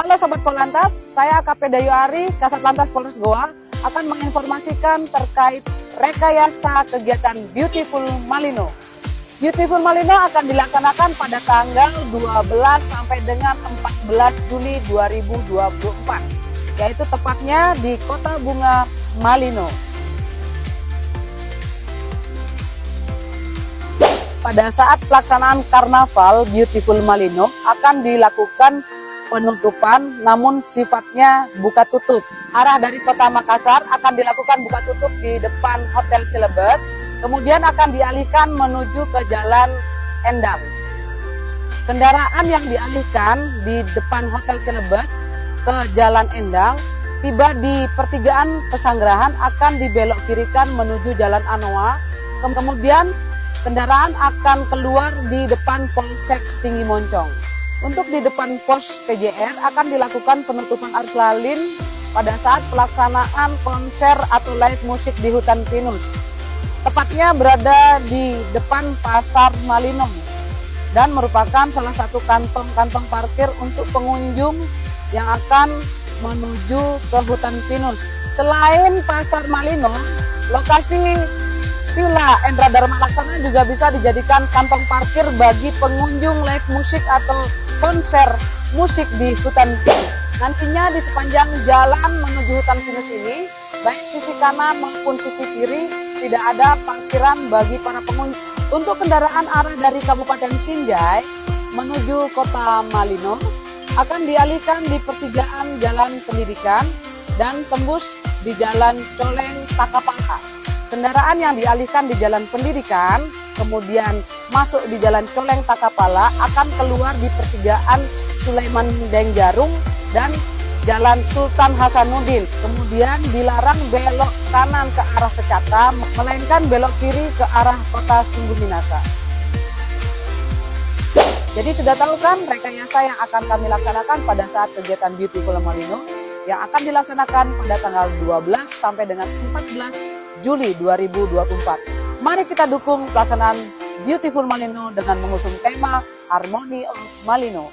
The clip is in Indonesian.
Halo Sobat Polantas, saya AKP Dayu Ari, Kasat Lantas Polres Goa akan menginformasikan terkait rekayasa kegiatan Beautiful Malino. Beautiful Malino akan dilaksanakan pada tanggal 12 sampai dengan 14 Juli 2024, yaitu tepatnya di Kota Bunga Malino. Pada saat pelaksanaan Karnaval Beautiful Malino akan dilakukan penutupan, namun sifatnya buka tutup. Arah dari Kota Makassar akan dilakukan buka tutup di depan Hotel Celebes, kemudian akan dialihkan menuju ke Jalan Endang. Kendaraan yang dialihkan di depan Hotel Celebes ke Jalan Endang, tiba di pertigaan Pesanggerahan akan dibelok kirikan menuju Jalan Anoa, kemudian kendaraan akan keluar di depan Polsek Tinggi Moncong. Untuk di depan pos PJR akan dilakukan penutupan arus lalin pada saat pelaksanaan konser atau live musik di Hutan Pinus. Tepatnya berada di depan Pasar Malino dan merupakan salah satu kantong-kantong parkir untuk pengunjung yang akan menuju ke Hutan Pinus. Selain Pasar Malino, lokasi Villa Endra Dharma Laksana juga bisa dijadikan kantong parkir bagi pengunjung live musik atau konser musik di Hutan Pinus. Nantinya di sepanjang jalan menuju Hutan Pinus ini, baik sisi kanan maupun sisi kiri, tidak ada parkiran bagi para pengunjung. Untuk kendaraan arah dari Kabupaten Sinjai menuju Kota Malino akan dialihkan di pertigaan Jalan Pendidikan dan tembus di Jalan Coleng Takapangka. Kendaraan yang dialihkan di Jalan Pendidikan, kemudian masuk di Jalan Coleng Takapala, akan keluar di pertigaan Sulaiman Dengjarung dan Jalan Sultan Hasanuddin. Kemudian dilarang belok kanan ke arah Secaka, melainkan belok kiri ke arah Kota Sungguh Minasa. Jadi sudah tahu kan rekayasa yang akan kami laksanakan pada saat kegiatan Beautiful Malino yang akan dilaksanakan pada tanggal 12 sampai dengan 14 Juli 2024. Mari kita dukung pelaksanaan Beautiful Malino dengan mengusung tema Harmony of Malino.